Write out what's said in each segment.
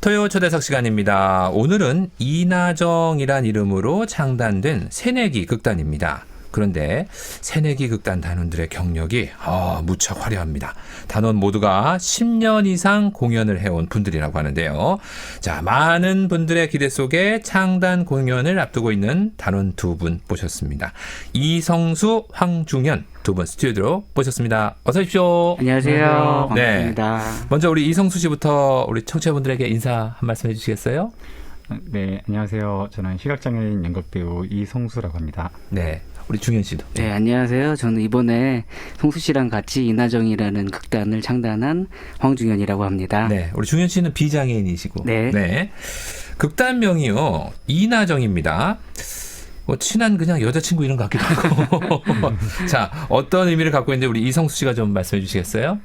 토요 초대석 시간입니다. 오늘은 이나정이란 이름으로 창단된 새내기 극단입니다. 그런데 새내기 극단 단원들의 경력이 무척 화려합니다. 단원 모두가 10년 이상 공연을 해온 분들이라고 하는데요. 자, 많은 분들의 기대 속에 창단 공연을 앞두고 있는 단원 두 분 모셨습니다. 이성수, 황중현 두 분 스튜디오로 모셨습니다. 어서 오십시오. 안녕하세요. 네. 반갑습니다. 먼저 우리 이성수 씨부터 우리 청취자분들에게 인사 한 말씀 해주시겠어요? 네, 안녕하세요. 저는 시각장애인 연극배우 이성수라고 합니다. 네. 우리 중현 씨도. 네, 안녕하세요. 저는 이번에 성수 씨랑 같이 이나정이라는 극단을 창단한 황중현이라고 합니다. 네, 우리 중현 씨는 비장애인이시고. 네. 극단명이요. 이나정입니다. 뭐 친한 그냥 여자친구 이런 것 같기도 하고. 자, 어떤 의미를 갖고 있는지 우리 이성수 씨가 좀 말씀해 주시겠어요?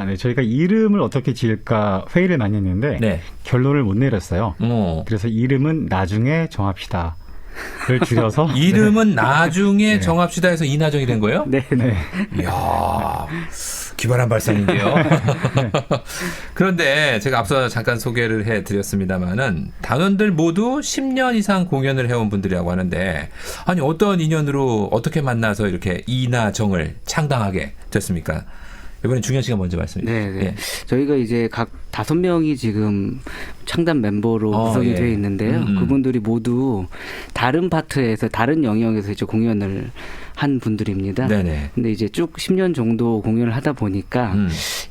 네, 저희가 이름을 어떻게 지을까 회의를 많이 했는데 네. 결론을 못 내렸어요. 그래서 이름은 나중에 정합시다. 를 줄여서 이름은 나중에 네. 정합시다 해서 이나정이 된 거예요? 네. 네. 이야, 기발한 발상인데요. 그런데 제가 앞서 잠깐 소개를 해드렸습니다마는 단원들 모두 10년 이상 공연을 해온 분들이라고 하는데 아니 어떤 인연으로 어떻게 만나서 이렇게 이나정을 창당하게 됐습니까? 이번엔 중현 씨가 먼저 말씀해 주세요. 네. 네. 저희가 이제 각 5명이 지금 창단 멤버로 구성이 예. 되어 있는데요. 그분들이 모두 다른 파트에서 다른 영역에서 이제 공연을 한 분들입니다. 네네. 근데 이제 쭉 10년 정도 공연을 하다 보니까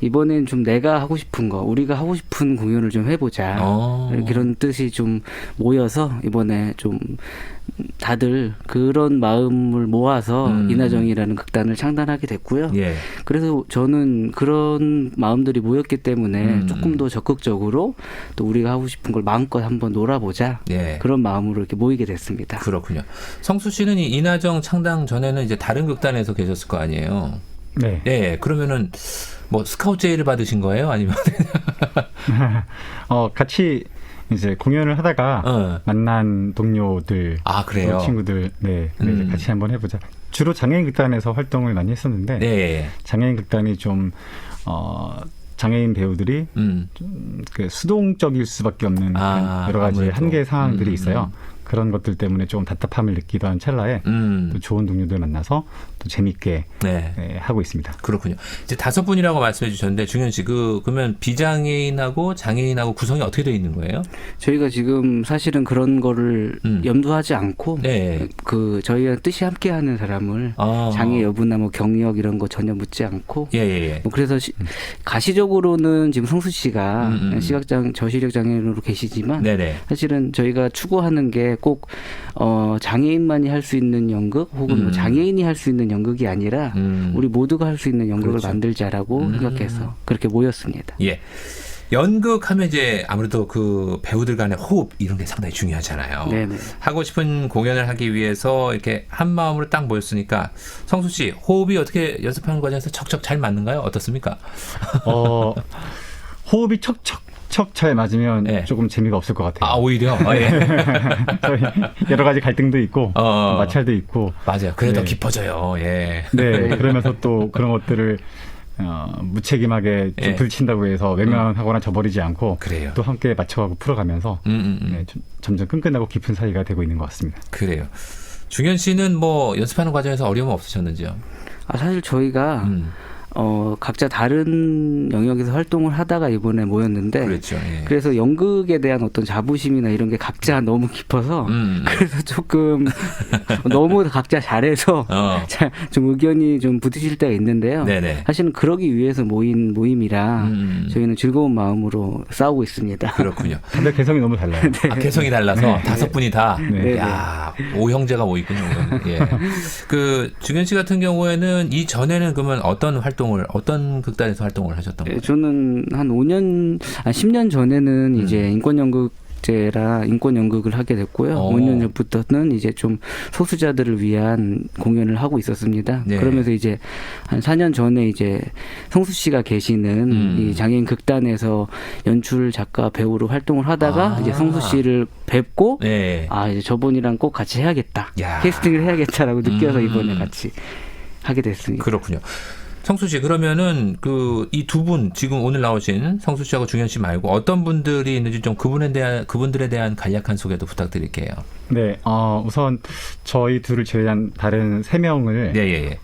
이번엔 좀 내가 하고 싶은 거, 우리가 하고 싶은 공연을 좀 해보자. 이런 뜻이 좀 모여서 이번에 좀 다들 그런 마음을 모아서 이나정이라는 극단을 창단하게 됐고요. 예. 그래서 저는 그런 마음들이 모였기 때문에 조금 더 적극적으로 또 우리가 하고 싶은 걸 마음껏 한번 놀아보자. 예. 그런 마음으로 이렇게 모이게 됐습니다. 그렇군요. 성수 씨는 이 이나정 창당 전에는 이제 다른 극단에서 계셨을 거 아니에요. 네. 네. 그러면은 뭐 스카우트 제의를 받으신 거예요? 아니면 같이 이제 공연을 하다가 만난 동료들, 그래요? 친구들, 네, 이제 같이 한번 해보자. 주로 장애인 극단에서 활동을 많이 했었는데 네. 장애인 극단이 좀 장애인 배우들이 좀 그 수동적일 수밖에 없는 여러 가지 아무래도. 한계 상황들이 있어요. 그런 것들 때문에 좀 답답함을 느끼던 찰나에 또 좋은 동료들 만나서 또 재밌게 하고 있습니다. 그렇군요. 이제 5분이라고 말씀해 주셨는데 중현 씨 그러면 비장애인하고 장애인하고 구성이 어떻게 되어 있는 거예요? 저희가 지금 사실은 그런 거를 염두하지 않고 네. 그 저희와 뜻이 함께하는 사람을 장애 여부나 뭐 경력 이런 거 전혀 묻지 않고 예. 뭐 그래서 가시적으로는 지금 성수 씨가 저시력 장애인으로 계시지만 네네. 사실은 저희가 추구하는 게 꼭 장애인만이 할 수 있는 연극 혹은 뭐 장애인이 할 수 있는 연극이 아니라 우리 모두가 할 수 있는 연극을 그렇죠. 만들자라고 생각해서 그렇게 모였습니다. 예. 연극하면 이제 아무래도 그 배우들 간의 호흡 이런 게 상당히 중요하잖아요. 네네. 하고 싶은 공연을 하기 위해서 이렇게 한 마음으로 딱 모였으니까 성수 씨 호흡이 어떻게 연습하는 과정에서 척척 잘 맞는가요? 어떻습니까? 호흡이 척척 잘 맞으면 조금 재미가 없을 것 같아요. 오히려? 예. 저희 여러 가지 갈등도 있고 마찰도 있고 맞아요. 그래 더 깊어져요. 예. 네. 그러면서 또 그런 것들을 무책임하게 좀 불친다고 해서 외면하거나 저버리지 않고 그래요. 또 함께 맞춰가고 풀어가면서 점점 끈끈하고 깊은 사이가 되고 있는 것 같습니다. 그래요. 중현 씨는 뭐 연습하는 과정에서 어려움 없으셨는지요? 사실 저희가 각자 다른 영역에서 활동을 하다가 이번에 모였는데 그렇죠. 예. 그래서 연극에 대한 어떤 자부심이나 이런 게 각자 너무 깊어서 그래서 조금 너무 각자 잘해서 좀 의견이 좀 부딪힐 때가 있는데요. 네네. 사실은 그러기 위해서 모인 모임이라 저희는 즐거운 마음으로 싸우고 있습니다. 그렇군요. 근데 개성이 너무 달라요. 개성이 달라서 5분이 다. 네. 야, 5형제가 모이군요. 예. 그 중현 씨 같은 경우에는 이 전에는 그러면 어떤 극단에서 활동을 하셨던 거예요? 저는 한 10년 전에는 이제 인권연극제라 인권연극을 하게 됐고요. 5년 전부터는 이제 좀 소수자들을 위한 공연을 하고 있었습니다. 네. 그러면서 이제 한 4년 전에 이제 성수 씨가 계시는 이 장애인 극단에서 연출 작가 배우로 활동을 하다가 이제 성수 씨를 뵙고 이제 저분이랑 꼭 같이 해야겠다. 야. 캐스팅을 해야겠다라고 느껴서 이번에 같이 하게 됐습니다. 그렇군요. 성수 씨 그러면은 그 이 두 분 지금 오늘 나오신 성수 씨하고 중현 씨 말고 어떤 분들이 있는지 좀 그분들에 대한 간략한 소개도 부탁드릴게요. 네, 우선 저희 둘을 제외한 다른 3명을 네,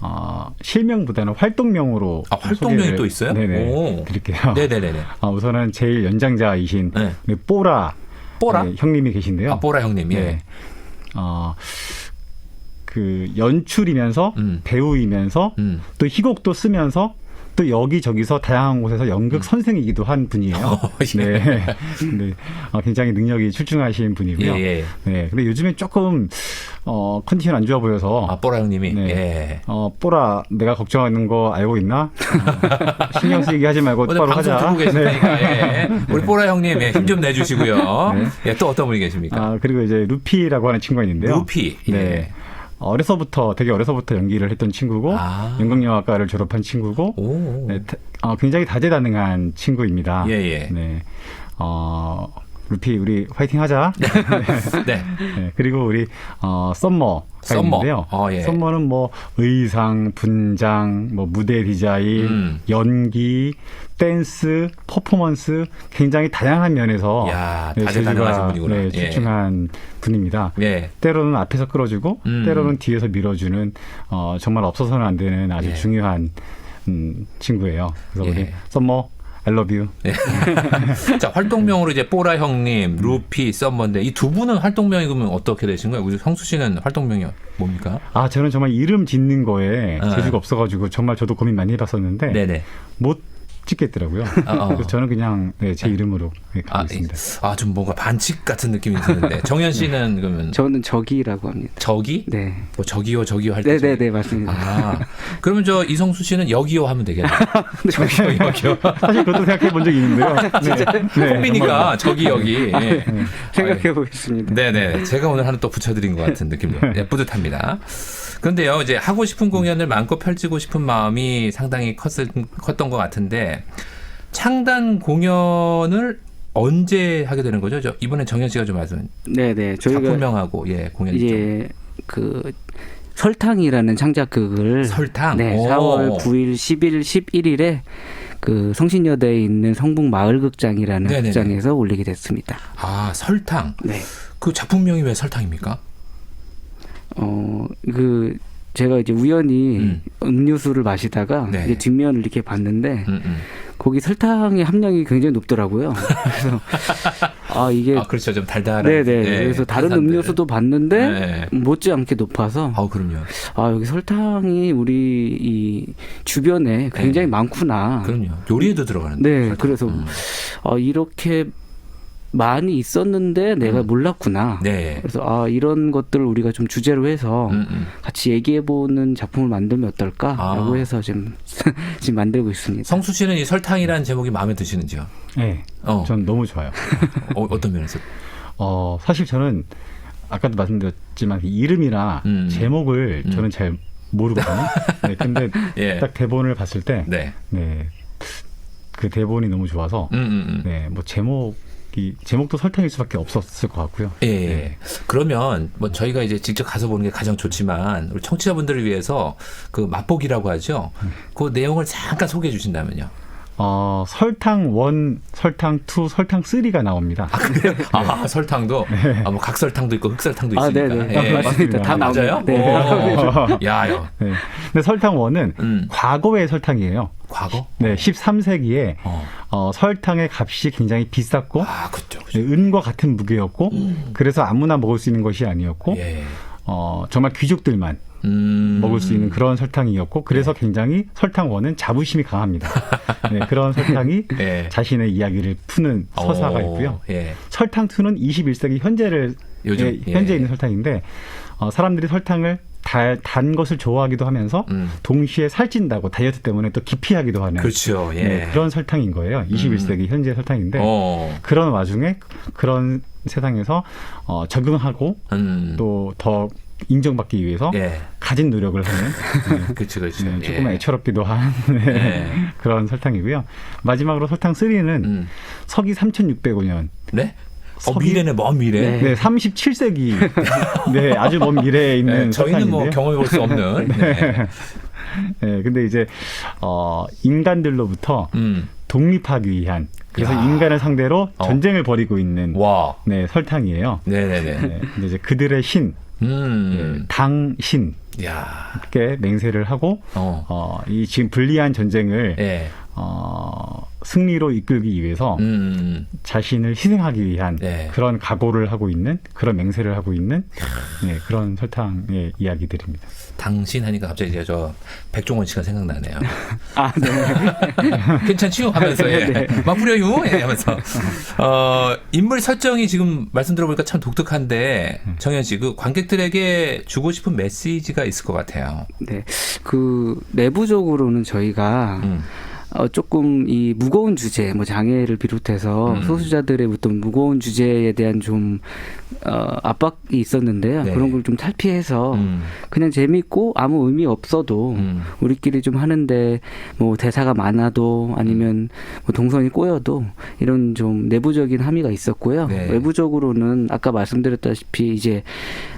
실명보다는 활동명으로 활동명이 또 있어요? 네네, 드릴게요. 네네네. 우선은 제일 연장자이신 네. 우리 뽀라 네, 형님이 계신데요. 뽀라 형님. 예. 네. 그 연출이면서 배우이면서 또 희곡도 쓰면서 또 여기저기서 다양한 곳에서 연극 선생이기도 한 분이에요. 예. 네. 네. 굉장히 능력이 출중하신 분이고요. 예. 네. 근데 요즘에 조금 컨디션 안 좋아 보여서 뽀라 형님이. 네. 예. 뽀라 내가 걱정하는 거 알고 있나? 신경 쓰이게 하지 말고 똑바로 방송 하자. 듣고 계시니까. 네. 예. 우리 뽀라 형님 힘 좀 내주시고요. 네. 예, 또 어떤 분이 계십니까? 그리고 이제 루피라고 하는 친구가 있는데요. 루피. 예. 네. 되게 어려서부터 연기를 했던 친구고, 연극영화과를 졸업한 친구고, 네, 굉장히 다재다능한 친구입니다. 예. 네. 루피, 우리 화이팅 하자. 네. 네. 그리고 우리, 썸머가 있는데요. 예. 썸머는 뭐, 의상, 분장, 뭐, 무대 디자인, 연기, 댄스, 퍼포먼스, 굉장히 다양한 면에서. 다재다능하신 분이구나. 네, 출중한 분입니다. 예. 때로는 앞에서 끌어주고, 때로는 뒤에서 밀어주는, 정말 없어서는 안 되는 아주 중요한, 친구예요. 그래서 우리, 썸머, I love you. 네. 자, 활동명으로 이제 뽀라 형님, 루피, 썸머인데 이 두 분은 활동명이 그러면 어떻게 되신 거예요? 우리 성수 씨는 활동명이 뭡니까? 저는 정말 이름 짓는 거에 재주가 없어가지고 정말 저도 고민 많이 해봤었는데 네네. 못 찍겠더라고요. 그래서 저는 그냥 제 이름으로 가고 있습니다. 좀 뭔가 반칙 같은 느낌이 드는데 정현 씨는 그러면 저는 저기라고 합니다. 저기? 네. 뭐 저기요 할 때. 네네네 맞습니다. 그러면 저 이성수 씨는 여기요 하면 되겠네요. 저기요 여기요. 사실 그것도 생각해 본 적이 있는데요. 콤비니까 저기 여기. 네. 생각해 보겠습니다. 네네. 제가 오늘 하나 또 붙여드린 것 같은 느낌도 뿌듯합니다. 그런데요, 이제 하고 싶은 공연을 마음껏 펼치고 싶은 마음이 상당히 컸던 것 같은데, 창단 공연을 언제 하게 되는 거죠? 이번에 정현 씨가 좀 말씀. 네네. 저희가 작품명하고 공연이 이제 그 설탕이라는 창작극을 설탕. 네, 4월 9일, 10일, 11일에 그 성신여대에 있는 성북마을극장이라는 극장에서 올리게 됐습니다. 설탕. 네. 그 작품명이 왜 설탕입니까? 제가 이제 우연히 음료수를 마시다가 이제 뒷면을 이렇게 봤는데 거기 설탕의 함량이 굉장히 높더라고요. 그래서 이게 그렇죠, 좀 달달한. 네네. 그래서 다른 음료수도 봤는데 못지않게 높아서. 그럼요. 여기 설탕이 우리 이 주변에 굉장히 많구나. 그럼요. 요리에도 들어가는데. 네. 설탕. 그래서 이렇게 많이 있었는데 내가 몰랐구나. 네. 그래서 이런 것들을 우리가 좀 주제로 해서 같이 얘기해보는 작품을 만들면 어떨까라고 해서 지금 만들고 있습니다. 성수 씨는 이 설탕이라는 제목이 마음에 드시는지요? 네. 전 너무 좋아요. 어떤 면에서? 사실 저는 아까도 말씀드렸지만 이름이나 제목을 저는 잘 모르거든요. 네, 근데 딱 대본을 봤을 때 그 대본이 너무 좋아서 뭐 제목도 설탕일 수밖에 없었을 것 같고요. 예. 그러면 뭐 저희가 이제 직접 가서 보는 게 가장 좋지만 우리 청취자분들을 위해서 그 맛보기라고 하죠. 그 내용을 잠깐 소개해 주신다면요. 설탕 1, 설탕 2, 설탕 3가 나옵니다. 그래요? 설탕도 뭐 각설탕도 있고 흑설탕도 있으니까. 네네. 맞습니다. 다 맞아요? 네. 야요. 네. 근데 설탕 1은 과거의 설탕이에요. 과거? 네, 13세기에 설탕의 값이 굉장히 비쌌고 그렇죠. 은과 같은 무게였고 그래서 아무나 먹을 수 있는 것이 아니었고 정말 귀족들만 먹을 수 있는 그런 설탕이었고 그래서 굉장히 설탕 1은 자부심이 강합니다. 네, 그런 설탕이 자신의 이야기를 푸는 서사가 있고요. 설탕 2는 21세기 현재 있는 설탕인데 사람들이 설탕을 단 것을 좋아하기도 하면서 동시에 살찐다고 다이어트 때문에 또 기피하기도 하는 그렇죠. 그런 설탕인 거예요. 21세기 현재 설탕인데 그런 와중에 그런 세상에서 적응하고 또 더 인정받기 위해서 가진 노력을 하는 그렇죠. 조금 애처롭기도 한 그런 설탕이고요. 마지막으로 설탕 3는 서기 3605년 네? 미래네, 먼 미래. 네, 37세기. 네, 아주 먼 미래에 있는 저희는 설탕인데요. 뭐 경험해 볼 수 없는. 네, 근데 이제 인간들로부터 독립하기 위한 그래서 인간을 상대로 전쟁을 벌이고 있는 네, 설탕이에요. 네네네. 네, 근데 이제 그들의 신, 네, 당신. 께 맹세를 하고 이 지금 불리한 전쟁을 승리로 이끌기 위해서 자신을 희생하기 위한 그런 각오를 하고 있는 그런 맹세를 하고 있는 네, 그런 설탕의 이야기들입니다. 당신 하니까 갑자기 이제 저 백종원 씨가 생각나네요. 아, 네. 괜찮지요? 하면서 네. 막 부려요? 하면서 인물 설정이 지금 말씀 들어보니까 참 독특한데 정현 씨, 그 관객들에게 주고 싶은 메시지가 있을 것 같아요. 네, 그 내부적으로는 저희가 조금 이 무거운 주제, 뭐 장애를 비롯해서 소수자들의 어떤 무거운 주제에 대한 좀 압박이 있었는데요. 네. 그런 걸 좀 탈피해서 그냥 재밌고 아무 의미 없어도 우리끼리 좀 하는데 뭐 대사가 많아도 아니면 뭐 동선이 꼬여도 이런 좀 내부적인 함의가 있었고요. 네. 외부적으로는 아까 말씀드렸다시피 이제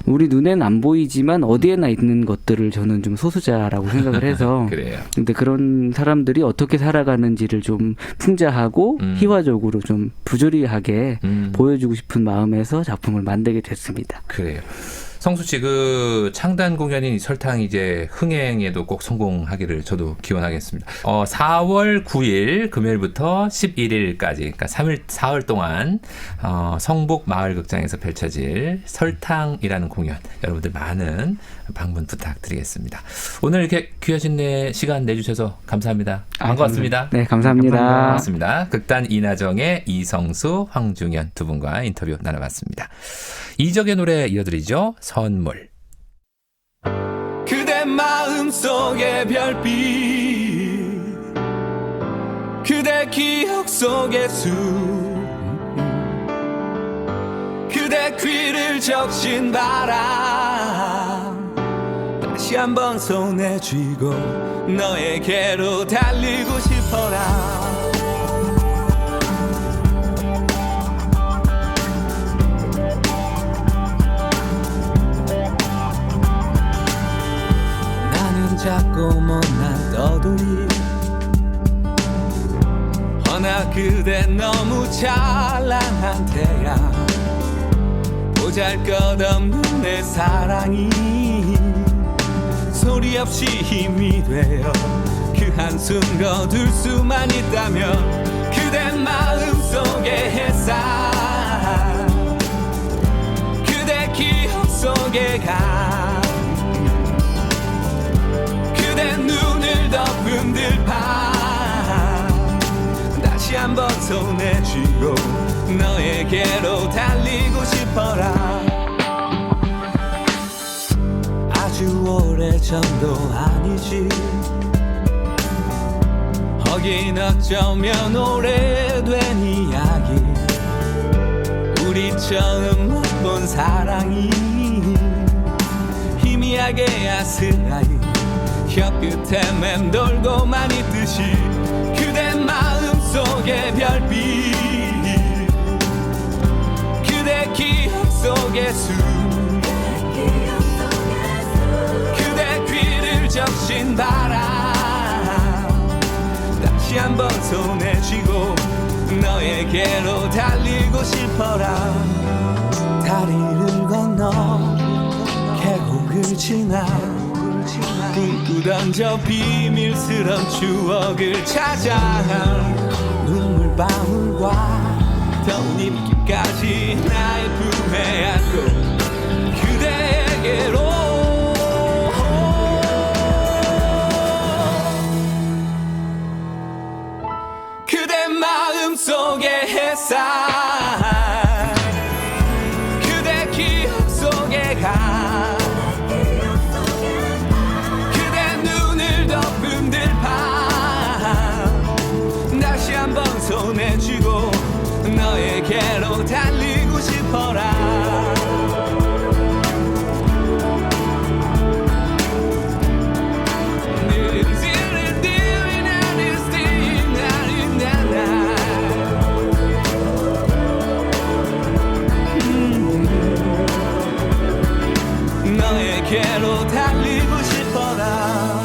우리 눈에는 안 보이지만 어디에나 있는 것들을 저는 좀 소수자라고 생각을 해서 그래요. 근데 그런 사람들이 어떻게 살아가는지를 좀 풍자하고 희화적으로 좀 부조리하게 보여주고 싶은 마음에서 작품을 만들게 됐습니다. 그래요. 성수 씨, 그 창단 공연인 설탕 이제 흥행에도 꼭 성공하기를 저도 기원하겠습니다. 4월 9일 금요일부터 11일까지, 그러니까 4일 동안 성북 마을극장에서 펼쳐질 설탕이라는 공연, 여러분들 많은 방문 부탁드리겠습니다. 오늘 이렇게 귀하신 시간 내주셔서 감사합니다. 반갑습니다. 네, 감사합니다. 반갑습니다. 극단 이나정의 이성수, 황중현 두 분과 인터뷰 나눠봤습니다. 이적의 노래 이어드리죠. 선물. 그대 마음속의 별빛, 그대 기억 속의 숲, 그대 귀를 적신 바람, 다시 한번 손에 쥐고 너에게로 달리고 싶어라. 작고 못난 떠돌이, 허나 그대 너무 찬란한 태양, 보잘것없는 내 사랑이 소리 없이 힘이 되어 그 한숨 거둘 수만 있다면 그대 마음속의 햇살, 그대 기억 속의 강, 그대 눈을 덮은 들판, 다시 한번 손에 쥐고 너에게로 달리고 싶어라. 아주 오래전도 아니지, 하긴 어쩌면 오래된 이야기, 우리 처음 맛본 사랑이 희미하게 아스라이 혀끝에 맴돌고만 있듯이 그대 마음속의 별빛, 그대 기억 속의 숲, 그대 귀를 적신 바람, 다시 한번 손에 쥐고 너에게로 달리고 싶어라. 다리를 건너 계곡을 지나 꿈꾸던 저 비밀스런 추억을 찾아 눈물방울과 더운 입김까지 나의 품에 안고 그대에게로 그대 마음속의 햇살, 그대 기억 속의 강, 손에 쥐고 너에게로 달리고 싶어라. 너에게로 달리고 싶어라.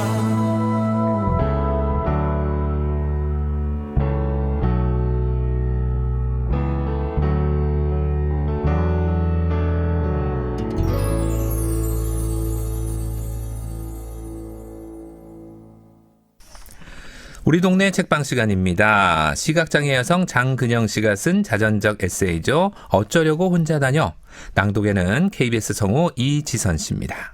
우리 동네 책방 시간입니다. 시각장애 여성 장근영 씨가 쓴 자전적 에세이죠. 어쩌려고 혼자 다녀. 낭독에는 KBS 성우 이지선 씨입니다.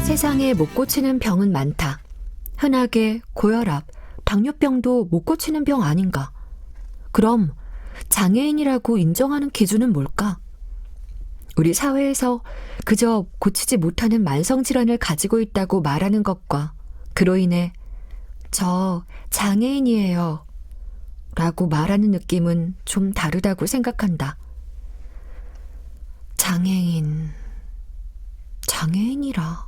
세상에 못 고치는 병은 많다. 흔하게 고혈압, 당뇨병도 못 고치는 병 아닌가? 그럼 장애인이라고 인정하는 기준은 뭘까? 우리 사회에서 그저 고치지 못하는 만성질환을 가지고 있다고 말하는 것과 그로 인해 저 장애인이에요 라고 말하는 느낌은 좀 다르다고 생각한다. 장애인이라.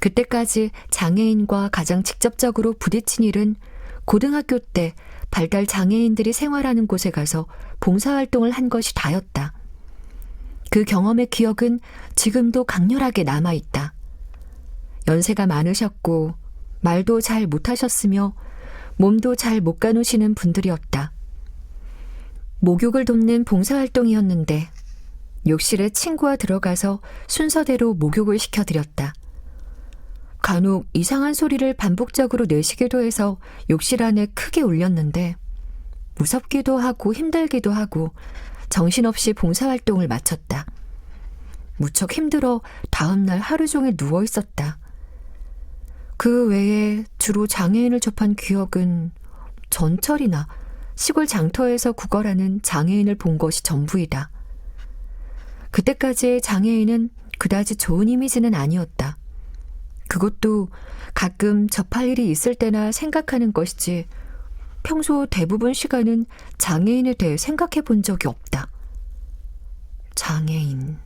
그때까지 장애인과 가장 직접적으로 부딪힌 일은 고등학교 때 발달 장애인들이 생활하는 곳에 가서 봉사활동을 한 것이 다였다. 그 경험의 기억은 지금도 강렬하게 남아있다. 연세가 많으셨고 말도 잘 못하셨으며 몸도 잘 못 가누시는 분들이었다. 목욕을 돕는 봉사활동이었는데 욕실에 친구와 들어가서 순서대로 목욕을 시켜드렸다. 간혹 이상한 소리를 반복적으로 내쉬기도 해서 욕실 안에 크게 울렸는데 무섭기도 하고 힘들기도 하고 정신없이 봉사활동을 마쳤다. 무척 힘들어 다음날 하루 종일 누워있었다. 그 외에 주로 장애인을 접한 기억은 전철이나 시골 장터에서 구걸하는 장애인을 본 것이 전부이다. 그때까지의 장애인은 그다지 좋은 이미지는 아니었다. 그것도 가끔 접할 일이 있을 때나 생각하는 것이지 평소 대부분 시간은 장애인에 대해 생각해 본 적이 없다. 장애인.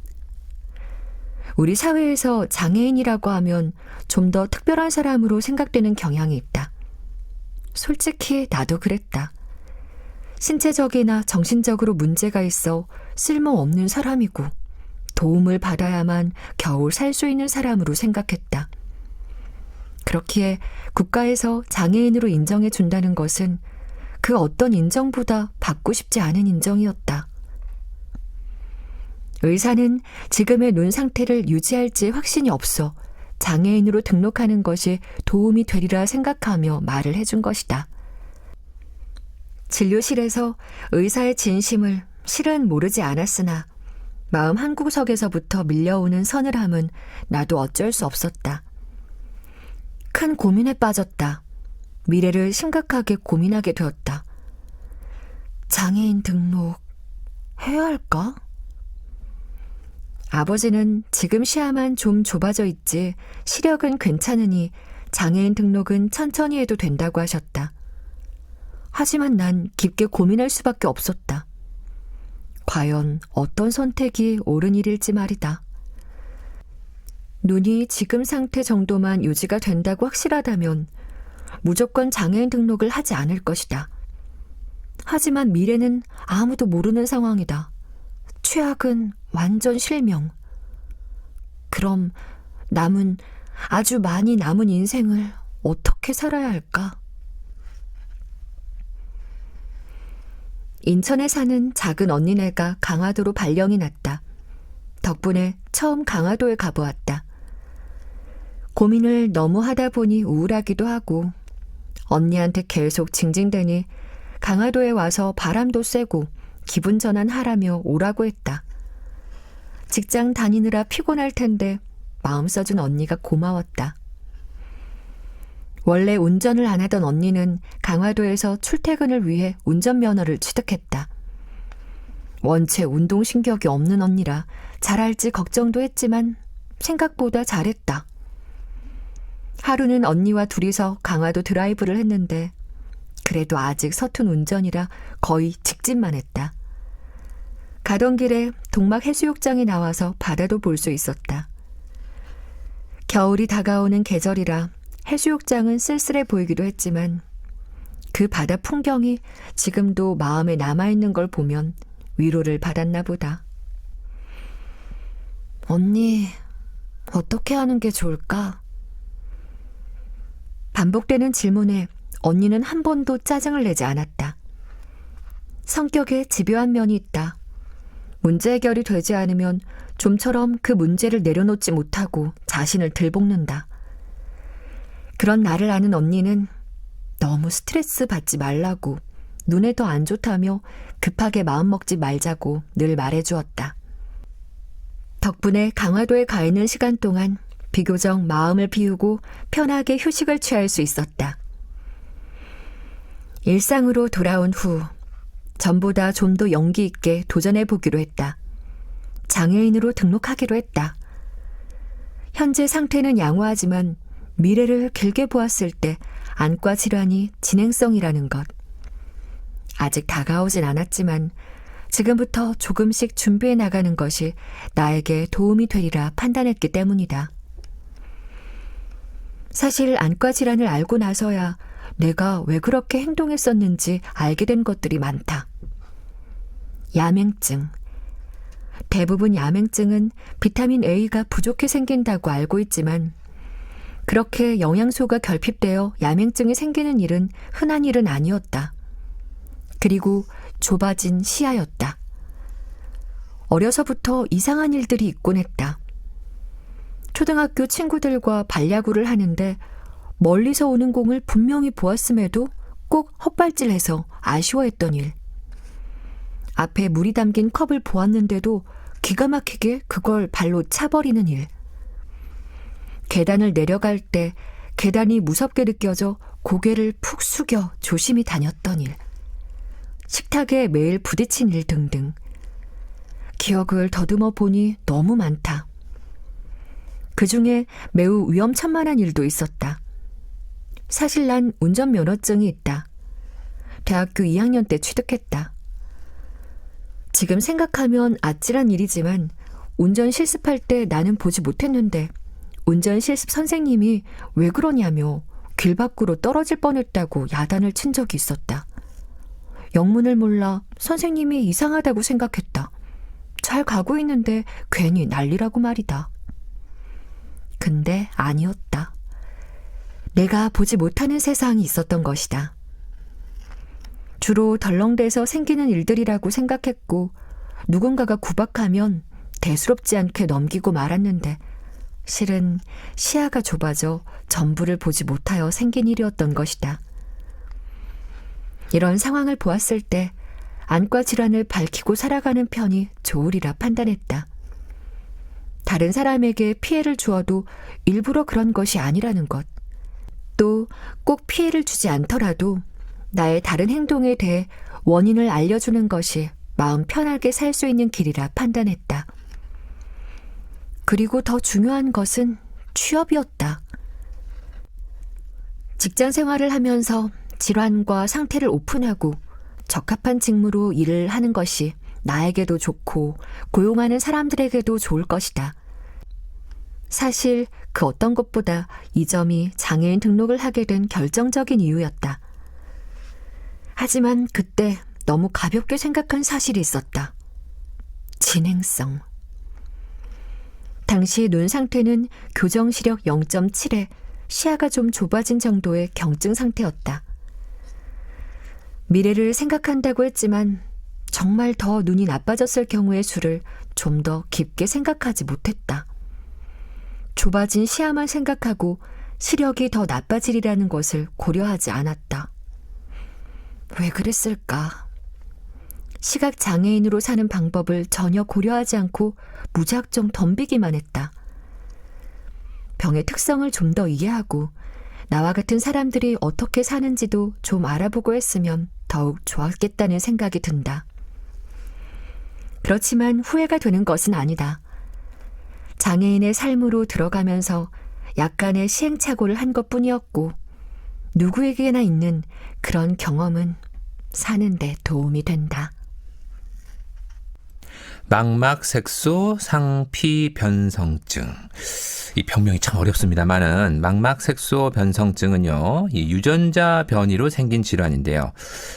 우리 사회에서 장애인이라고 하면 좀 더 특별한 사람으로 생각되는 경향이 있다. 솔직히 나도 그랬다. 신체적이나 정신적으로 문제가 있어 쓸모없는 사람이고 도움을 받아야만 겨우 살 수 있는 사람으로 생각했다. 그렇기에 국가에서 장애인으로 인정해 준다는 것은 그 어떤 인정보다 받고 싶지 않은 인정이었다. 의사는 지금의 눈 상태를 유지할지 확신이 없어 장애인으로 등록하는 것이 도움이 되리라 생각하며 말을 해준 것이다. 진료실에서 의사의 진심을 실은 모르지 않았으나 마음 한구석에서부터 밀려오는 서늘함은 나도 어쩔 수 없었다. 큰 고민에 빠졌다. 미래를 심각하게 고민하게 되었다. 장애인 등록 해야 할까? 아버지는 지금 시야만 좀 좁아져 있지 시력은 괜찮으니 장애인 등록은 천천히 해도 된다고 하셨다. 하지만 난 깊게 고민할 수밖에 없었다. 과연 어떤 선택이 옳은 일일지 말이다. 눈이 지금 상태 정도만 유지가 된다고 확실하다면 무조건 장애인 등록을 하지 않을 것이다. 하지만 미래는 아무도 모르는 상황이다. 최악은 완전 실명. 그럼 아주 많이 남은 인생을 어떻게 살아야 할까? 인천에 사는 작은 언니네가 강화도로 발령이 났다. 덕분에 처음 강화도에 가보았다. 고민을 너무 하다 보니 우울하기도 하고 언니한테 계속 징징대니 강화도에 와서 바람도 쐬고 기분 전환하라며 오라고 했다. 직장 다니느라 피곤할 텐데 마음 써준 언니가 고마웠다. 원래 운전을 안 하던 언니는 강화도에서 출퇴근을 위해 운전면허를 취득했다. 원체 운동신경이 없는 언니라 잘할지 걱정도 했지만 생각보다 잘했다. 하루는 언니와 둘이서 강화도 드라이브를 했는데 그래도 아직 서툰 운전이라 거의 직진만 했다. 가던 길에 동막 해수욕장이 나와서 바다도 볼 수 있었다. 겨울이 다가오는 계절이라 해수욕장은 쓸쓸해 보이기도 했지만 그 바다 풍경이 지금도 마음에 남아있는 걸 보면 위로를 받았나 보다. 언니, 어떻게 하는 게 좋을까? 반복되는 질문에 언니는 한 번도 짜증을 내지 않았다. 성격에 집요한 면이 있다. 문제 해결이 되지 않으면 좀처럼 그 문제를 내려놓지 못하고 자신을 들볶는다. 그런 나를 아는 언니는 너무 스트레스 받지 말라고, 눈에 더 안 좋다며 급하게 마음먹지 말자고 늘 말해주었다. 덕분에 강화도에 가 있는 시간 동안 비교적 마음을 비우고 편하게 휴식을 취할 수 있었다. 일상으로 돌아온 후 전보다 좀 더 용기 있게 도전해보기로 했다. 장애인으로 등록하기로 했다. 현재 상태는 양호하지만 미래를 길게 보았을 때 안과 질환이 진행성이라는 것. 아직 다가오진 않았지만 지금부터 조금씩 준비해 나가는 것이 나에게 도움이 되리라 판단했기 때문이다. 사실 안과 질환을 알고 나서야 내가 왜 그렇게 행동했었는지 알게 된 것들이 많다. 야맹증. 대부분 야맹증은 비타민 A가 부족해 생긴다고 알고 있지만 그렇게 영양소가 결핍되어 야맹증이 생기는 일은 흔한 일은 아니었다. 그리고 좁아진 시야였다. 어려서부터 이상한 일들이 있곤 했다. 초등학교 친구들과 발야구를 하는데 멀리서 오는 공을 분명히 보았음에도 꼭 헛발질해서 아쉬워했던 일. 앞에 물이 담긴 컵을 보았는데도 기가 막히게 그걸 발로 차버리는 일. 계단을 내려갈 때 계단이 무섭게 느껴져 고개를 푹 숙여 조심히 다녔던 일. 식탁에 매일 부딪힌 일 등등. 기억을 더듬어 보니 너무 많다. 그중에 매우 위험천만한 일도 있었다. 사실 난 운전면허증이 있다. 대학교 2학년 때 취득했다. 지금 생각하면 아찔한 일이지만 운전 실습할 때 나는 보지 못했는데 운전 실습 선생님이 왜 그러냐며 길 밖으로 떨어질 뻔했다고 야단을 친 적이 있었다. 영문을 몰라 선생님이 이상하다고 생각했다. 잘 가고 있는데 괜히 난리라고 말이다. 근데 아니었다. 내가 보지 못하는 세상이 있었던 것이다. 주로 덜렁대서 생기는 일들이라고 생각했고 누군가가 구박하면 대수롭지 않게 넘기고 말았는데 실은 시야가 좁아져 전부를 보지 못하여 생긴 일이었던 것이다. 이런 상황을 보았을 때 안과 질환을 밝히고 살아가는 편이 좋으리라 판단했다. 다른 사람에게 피해를 주어도 일부러 그런 것이 아니라는 것. 또 꼭 피해를 주지 않더라도 나의 다른 행동에 대해 원인을 알려주는 것이 마음 편하게 살 수 있는 길이라 판단했다. 그리고 더 중요한 것은 취업이었다. 직장 생활을 하면서 질환과 상태를 오픈하고 적합한 직무로 일을 하는 것이 나에게도 좋고 고용하는 사람들에게도 좋을 것이다. 사실 그 어떤 것보다 이 점이 장애인 등록을 하게 된 결정적인 이유였다. 하지만 그때 너무 가볍게 생각한 사실이 있었다. 진행성. 당시 눈 상태는 교정 시력 0.7에 시야가 좀 좁아진 정도의 경증 상태였다. 미래를 생각한다고 했지만 정말 더 눈이 나빠졌을 경우의 수를 좀 더 깊게 생각하지 못했다. 좁아진 시야만 생각하고 시력이 더 나빠지리라는 것을 고려하지 않았다. 왜 그랬을까? 시각장애인으로 사는 방법을 전혀 고려하지 않고 무작정 덤비기만 했다. 병의 특성을 좀 더 이해하고 나와 같은 사람들이 어떻게 사는지도 좀 알아보고 했으면 더욱 좋았겠다는 생각이 든다. 그렇지만 후회가 되는 것은 아니다. 장애인의 삶으로 들어가면서 약간의 시행착오를 한 것뿐이었고 누구에게나 있는 그런 경험은 사는데 도움이 된다. 망막색소 상피변성증. 이 병명이 참 어렵습니다만은 망막색소 변성증은요, 이 유전자 변이로 생긴 질환인데요.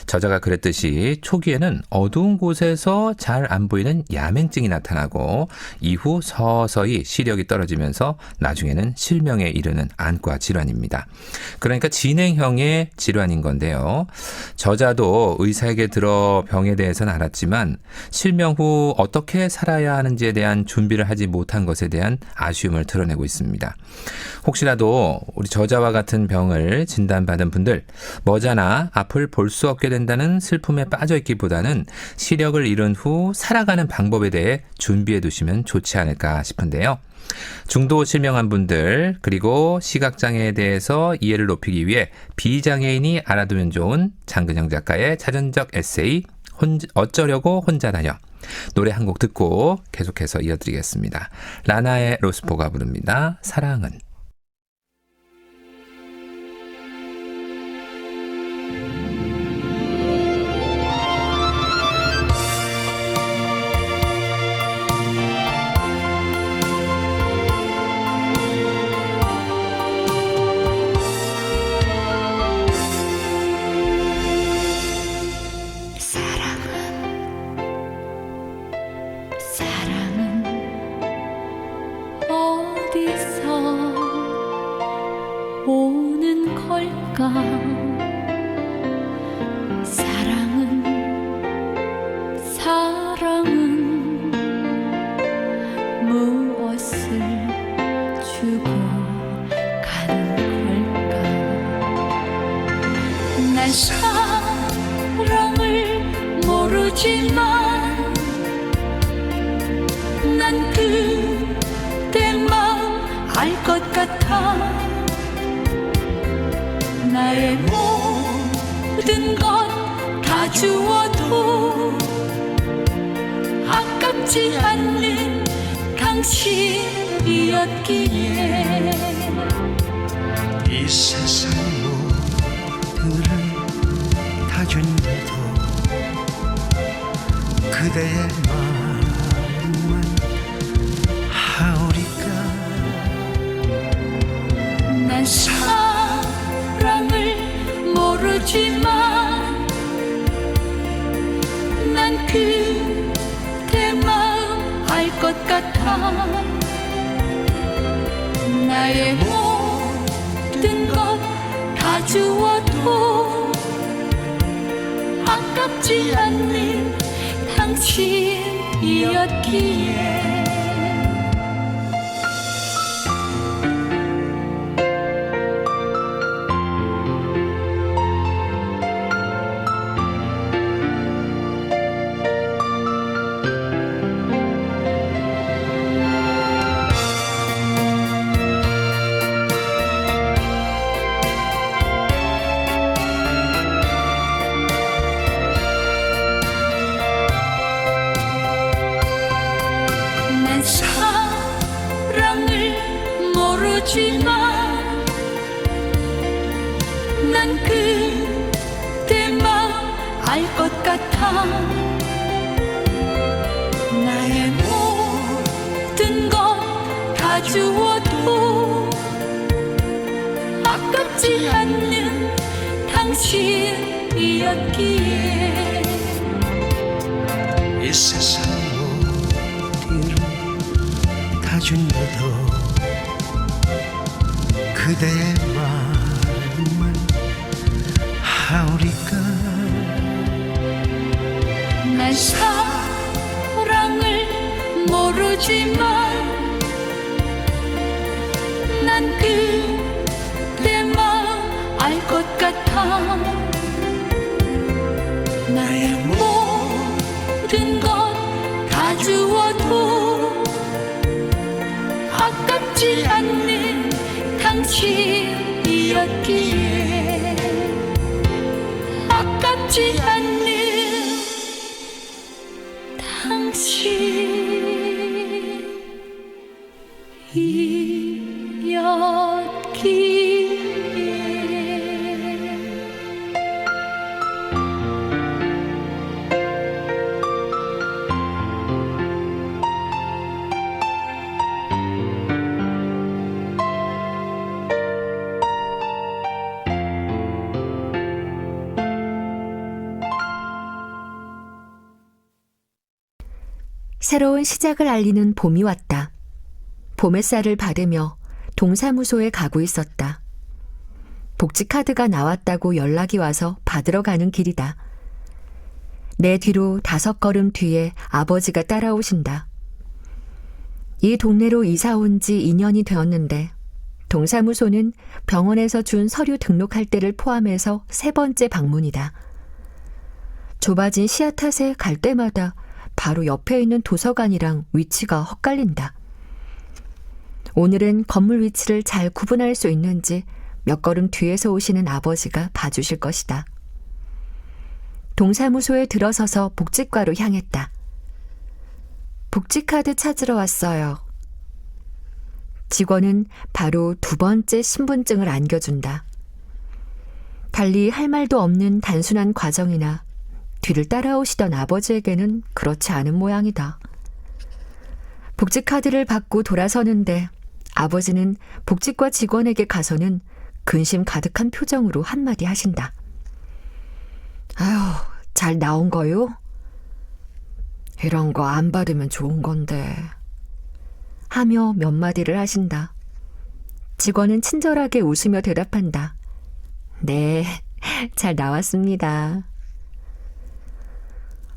저자가 그랬듯이 초기에는 어두운 곳에서 잘 안 보이는 야맹증이 나타나고 이후 서서히 시력이 떨어지면서 나중에는 실명에 이르는 안과 질환입니다. 그러니까 진행형의 질환인 건데요. 저자도 의사에게 들어 병에 대해서는 알았지만 실명 후 어떻게 살아야 하는지에 대한 준비를 하지 못한 것에 대한 아쉬움을 드러내고 있습니다. 혹시라도 우리 저자와 같은 병을 진단받은 분들, 머지않아 앞을 볼 수 없게 된다는 슬픔에 빠져 있기보다는 시력을 잃은 후 살아가는 방법에 대해 준비해 두시면 좋지 않을까 싶은데요. 중도 실명한 분들, 그리고 시각장애에 대해서 이해를 높이기 위해 비장애인이 알아두면 좋은 장근영 작가의 자전적 에세이 어쩌려고 혼자 다녀. 노래 한 곡 듣고 계속해서 이어드리겠습니다. 라나의 로스포가 부릅니다. 사랑은. 사랑은 어디서 오는 걸까? 사랑은 무엇을 주고 가는 걸까? 난 사랑을 모르지만 난 그대 마음 알 것 같아. 나의 모든 것 다 주어도 아깝지 않는 당신이었기에 이 세상 모두를 다 준대도 그대의 마음만 하오리까. 난 사랑을 모르지만 난 그대 마음 알 것 같아. 나의 모든 것 다 주어도 아깝지 않는 당신이었기에 난 사랑을 모르지만 난 그대 마음 알 것 같아. 나의 모든 것 다 주어도 아깝지 않는 당신이었기에 이 세상 모두를 다 준대도 그대의 마음만 하오리까. 난 사랑을 모르지만 난 그대 마음 알 것 같아. 나의 모든 것 다 주어도 아깝지 않는 당신이었기에 아깝지 않는 당신이었기에 새로운 시작을 알리는 봄이 왔다. 봄 햇살을 받으며 동사무소에 가고 있었다. 복지카드가 나왔다고 연락이 와서 받으러 가는 길이다. 내 뒤로 5걸음 뒤에 아버지가 따라오신다. 이 동네로 이사 온 지 2년이 되었는데 동사무소는 병원에서 준 서류 등록할 때를 포함해서 3번째 방문이다. 좁아진 시야 탓에 갈 때마다 바로 옆에 있는 도서관이랑 위치가 헛갈린다. 오늘은 건물 위치를 잘 구분할 수 있는지 몇 걸음 뒤에서 오시는 아버지가 봐주실 것이다. 동사무소에 들어서서 복지과로 향했다. 복지카드 찾으러 왔어요. 직원은 바로 2번째 신분증을 안겨준다. 달리 할 말도 없는 단순한 과정이나 뒤를 따라오시던 아버지에게는 그렇지 않은 모양이다. 복지카드를 받고 돌아서는데 아버지는 복지과 직원에게 가서는 근심 가득한 표정으로 한마디 하신다. 아휴, 잘 나온 거요? 이런 거 안 받으면 좋은 건데. 하며 몇 마디를 하신다. 직원은 친절하게 웃으며 대답한다. 네, 잘 나왔습니다.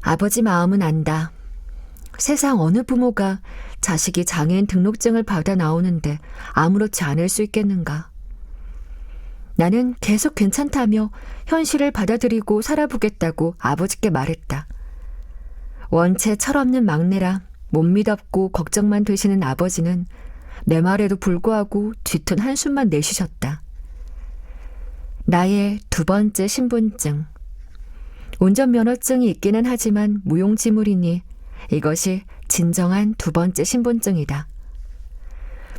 아버지 마음은 안다. 세상 어느 부모가 자식이 장애인 등록증을 받아 나오는데 아무렇지 않을 수 있겠는가. 나는 계속 괜찮다며 현실을 받아들이고 살아보겠다고 아버지께 말했다. 원체 철없는 막내라 못 믿었고 걱정만 되시는 아버지는 내 말에도 불구하고 짙은 한숨만 내쉬셨다. 나의 2번째 신분증. 운전면허증이 있기는 하지만 무용지물이니 이것이 진정한 2번째 신분증이다.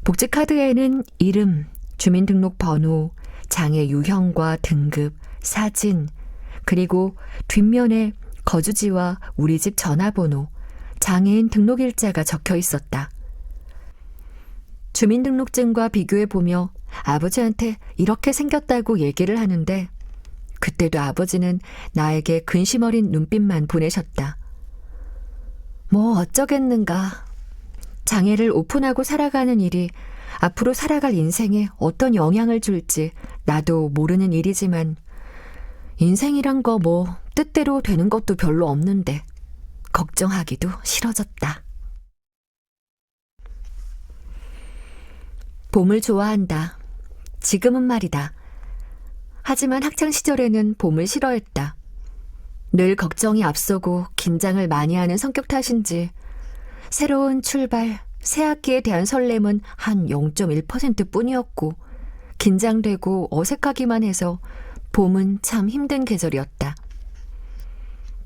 복지카드에는 이름, 주민등록번호, 장애 유형과 등급, 사진, 그리고 뒷면에 거주지와 우리 집 전화번호, 장애인 등록일자가 적혀 있었다. 주민등록증과 비교해보며 아버지한테 이렇게 생겼다고 얘기를 하는데 그때도 아버지는 나에게 근심 어린 눈빛만 보내셨다. 뭐 어쩌겠는가. 장애를 오픈하고 살아가는 일이 앞으로 살아갈 인생에 어떤 영향을 줄지 나도 모르는 일이지만 인생이란 거 뭐 뜻대로 되는 것도 별로 없는데 걱정하기도 싫어졌다. 봄을 좋아한다. 지금은 말이다. 하지만 학창시절에는 봄을 싫어했다. 늘 걱정이 앞서고 긴장을 많이 하는 성격 탓인지 새로운 출발, 새 학기에 대한 설렘은 한 0.1% 뿐이었고 긴장되고 어색하기만 해서 봄은 참 힘든 계절이었다.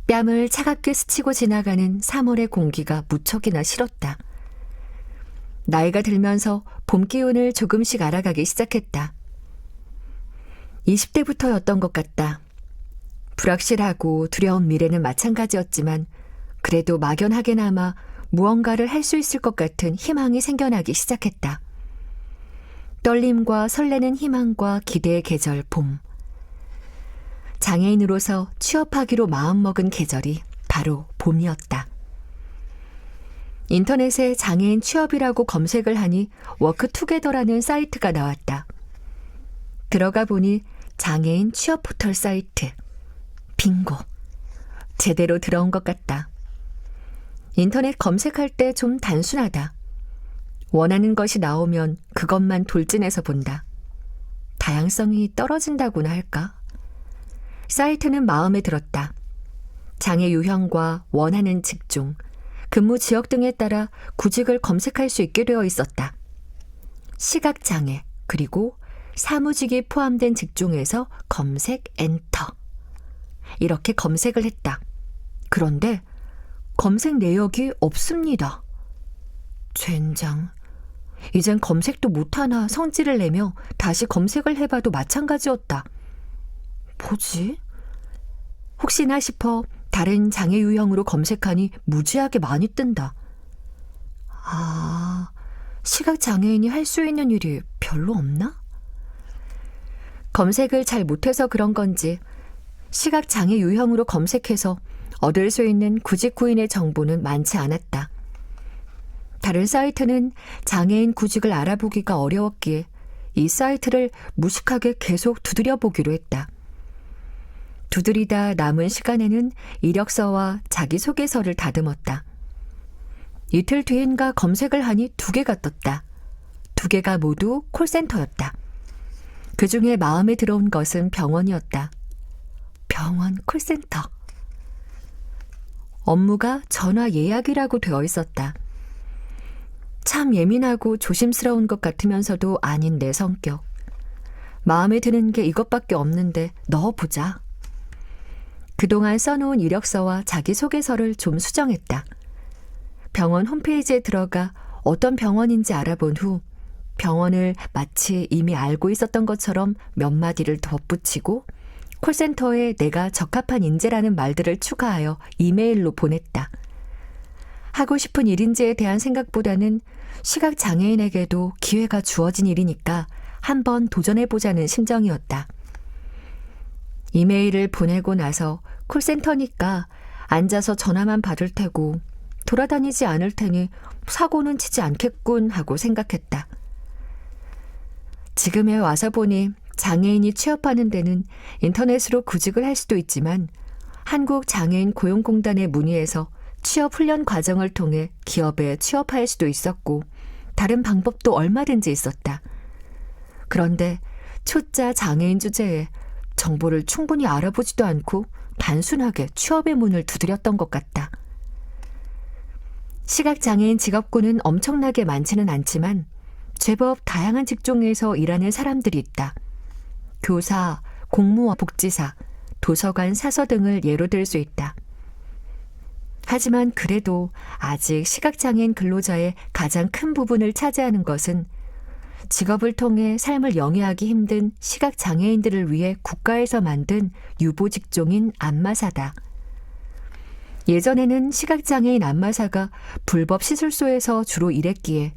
뺨을 차갑게 스치고 지나가는 3월의 공기가 무척이나 싫었다. 나이가 들면서 봄 기운을 조금씩 알아가기 시작했다. 20대부터였던 것 같다. 불확실하고 두려운 미래는 마찬가지였지만 그래도 막연하게나마 무언가를 할 수 있을 것 같은 희망이 생겨나기 시작했다. 떨림과 설레는 희망과 기대의 계절 봄. 장애인으로서 취업하기로 마음먹은 계절이 바로 봄이었다. 인터넷에 장애인 취업이라고 검색을 하니 워크투게더라는 사이트가 나왔다. 들어가 보니 장애인 취업 포털 사이트. 빙고. 제대로 들어온 것 같다. 인터넷 검색할 때 좀 단순하다. 원하는 것이 나오면 그것만 돌진해서 본다. 다양성이 떨어진다고나 할까? 사이트는 마음에 들었다. 장애 유형과 원하는 직종, 근무 지역 등에 따라 구직을 검색할 수 있게 되어 있었다. 시각장애, 그리고 사무직이 포함된 직종에서 검색 엔터. 이렇게 검색을 했다. 그런데 검색 내역이 없습니다. 젠장. 이젠 검색도 못하나 성질을 내며 다시 검색을 해봐도 마찬가지였다. 뭐지? 혹시나 싶어 다른 장애 유형으로 검색하니 무지하게 많이 뜬다. 아, 시각장애인이 할 수 있는 일이 별로 없나? 검색을 잘 못해서 그런 건지 시각장애 유형으로 검색해서 얻을 수 있는 구직 구인의 정보는 많지 않았다. 다른 사이트는 장애인 구직을 알아보기가 어려웠기에 이 사이트를 무식하게 계속 두드려 보기로 했다. 두드리다 남은 시간에는 이력서와 자기소개서를 다듬었다. 이틀 뒤인가 검색을 하니 2개가 떴다. 2개가 모두 콜센터였다. 그중에 마음에 들어온 것은 병원이었다. 병원 콜센터. 업무가 전화 예약이라고 되어 있었다. 참 예민하고 조심스러운 것 같으면서도 아닌 내 성격. 마음에 드는 게 이것밖에 없는데 넣어보자. 그동안 써놓은 이력서와 자기소개서를 좀 수정했다. 병원 홈페이지에 들어가 어떤 병원인지 알아본 후 병원을 마치 이미 알고 있었던 것처럼 몇 마디를 덧붙이고 콜센터에 내가 적합한 인재라는 말들을 추가하여 이메일로 보냈다. 하고 싶은 일인지에 대한 생각보다는 시각장애인에게도 기회가 주어진 일이니까 한번 도전해보자는 심정이었다. 이메일을 보내고 나서 콜센터니까 앉아서 전화만 받을 테고 돌아다니지 않을 테니 사고는 치지 않겠군 하고 생각했다. 지금에 와서 보니 장애인이 취업하는 데는 인터넷으로 구직을 할 수도 있지만 한국장애인 고용공단에 문의해서 취업훈련 과정을 통해 기업에 취업할 수도 있었고 다른 방법도 얼마든지 있었다. 그런데 초짜 장애인 주제에 정보를 충분히 알아보지도 않고 단순하게 취업의 문을 두드렸던 것 같다. 시각장애인 직업군은 엄청나게 많지는 않지만 제법 다양한 직종에서 일하는 사람들이 있다. 교사, 공무원, 복지사, 도서관, 사서 등을 예로 들 수 있다. 하지만 그래도 아직 시각장애인 근로자의 가장 큰 부분을 차지하는 것은 직업을 통해 삶을 영위하기 힘든 시각장애인들을 위해 국가에서 만든 유보 직종인 안마사다. 예전에는 시각장애인 안마사가 불법 시술소에서 주로 일했기에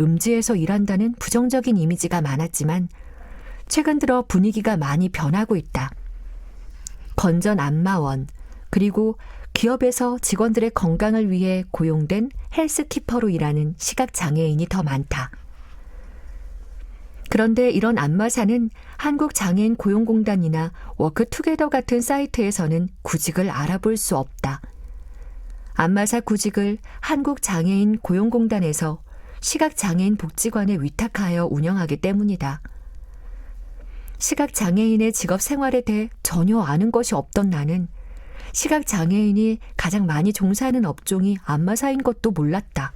음지에서 일한다는 부정적인 이미지가 많았지만 최근 들어 분위기가 많이 변하고 있다. 건전 안마원, 그리고 기업에서 직원들의 건강을 위해 고용된 헬스키퍼로 일하는 시각장애인이 더 많다. 그런데 이런 안마사는 한국장애인 고용공단이나 워크투게더 같은 사이트에서는 구직을 알아볼 수 없다. 안마사 구직을 한국장애인 고용공단에서 시각장애인 복지관에 위탁하여 운영하기 때문이다. 시각장애인의 직업 생활에 대해 전혀 아는 것이 없던 나는 시각장애인이 가장 많이 종사하는 업종이 안마사인 것도 몰랐다.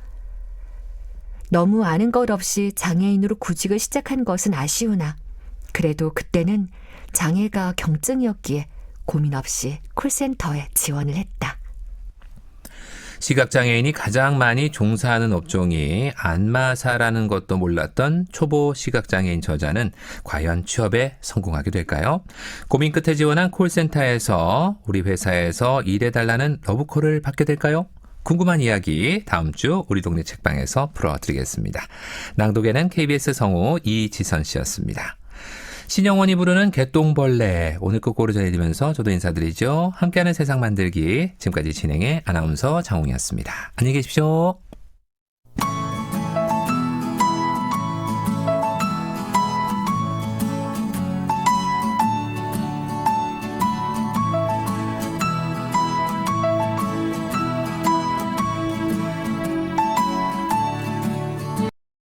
너무 아는 것 없이 장애인으로 구직을 시작한 것은 아쉬우나 그래도 그때는 장애가 경증이었기에 고민 없이 콜센터에 지원을 했다. 시각장애인이 가장 많이 종사하는 업종이 안마사라는 것도 몰랐던 초보 시각장애인 저자는 과연 취업에 성공하게 될까요? 고민 끝에 지원한 콜센터에서 우리 회사에서 일해달라는 러브콜을 받게 될까요? 궁금한 이야기 다음 주 우리 동네 책방에서 풀어드리겠습니다. 낭독에는 KBS 성우 이지선 씨였습니다. 신영원이 부르는 개똥벌레 오늘 끝곡으로 전해드리면서 저도 인사드리죠. 함께하는 세상 만들기 지금까지 진행의 아나운서 장홍이었습니다. 안녕히 계십시오.